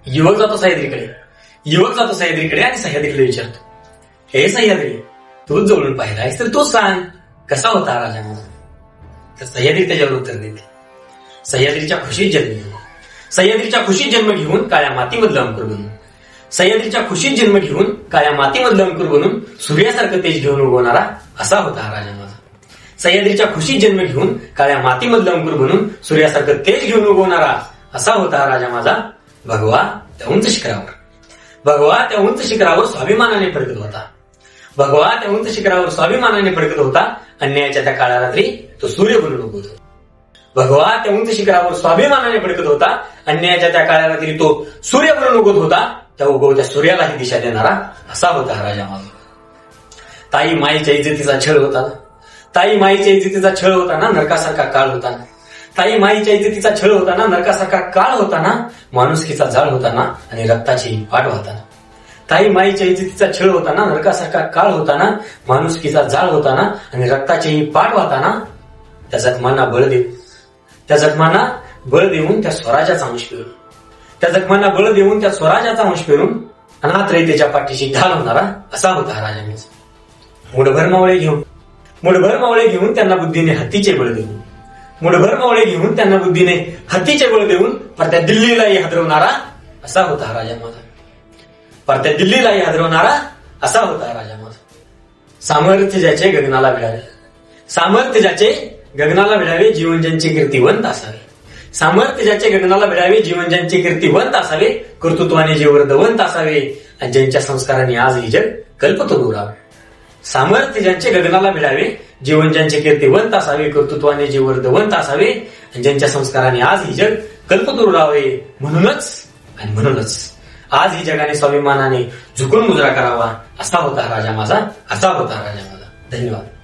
युवक जातो सह्याद्रीकडे आणि सह्याद्रीकडे विचारतो, हे सह्याद्री, तूच जवळून पाहिलायस तर तू सांग, कसा होता राजा माझा? तर सह्याद्री त्याच्यावर उत्तर देते, सह्याद्रीच्या खुशीत जन्म घेऊन काळ्या मातीमधलं अंकुर बनून, सह्याद्रीच्या खुशीत जन्म घेऊन काळ्या मातीमधलं अंकुर बनून सूर्यासारखं तेज घेऊन उगवणारा असा होता हा राजा माझा. सह्याद्रीच्या खुशीत जन्म घेऊन काळ्या मातीमधलं अंकुर बनून सूर्यासारखं तेज घेऊन उगवणारा असा होता हा राजा माझा. भगवा त्या उंच शिखरावर स्वाभिमानाने फडकत होता. अन्यायाच्या त्या काळ्या रात्री तो सूर्य बनून उगवतो. भगवा त्या उंच शिखरावर स्वाभिमानाने फडकत होता. अन्यायाच्या त्या काळ्या रात्री तो सूर्य बनून उगवत होता. त्या उगवत्या सूर्यालाही दिशा देणारा असा होता हा राजा माझा. ताई माईच्या इज्जतीचा छळ होताना नरकासारखा काळ होताना, माणुसकीचा जाळ होताना आणि रक्ताची पाठ वाहताना. ताई माईच्या इज्जतीचा छळ होताना, नरकासारखा काळ होताना, माणुसकीचा जाळ होताना आणि रक्ताचीही पाठ वाहताना, त्या जखमांना बळ देऊन त्या स्वराज्याचा अंश पेरून अनाथ रयतेच्या पाठीशी ढाल होणारा असा होता हा राजा माझा. मुठभर मावळे घेऊन त्यांना बुद्धीने हत्तीचे बळ देऊन परत्या दिल्लीलाही हादरवणारा असा होता हा राजा माझा. सामर्थ्य ज्याचे गगनाला भिडावे, जीवन ज्यांचे कीर्तिवंत असावे, कर्तृत्वाने जे वर्धवंत असावे आणि ज्यांच्या संस्कारांनी आज ही जग कल्पतरू राहावे. सामर्थ्य ज्यांचे गगनाला भिडावे, जीवन ज्यांचे कीर्तिवंत असावे, कर्तृत्वाने जे वर्धवंत असावे आणि ज्यांच्या संस्कारांनी आज ही जग कल्पतरू राहावे. म्हणूनच आज ही जगाने स्वाभिमानाने झुकून मुजरा करावा असा होता राजा माझा. धन्यवाद.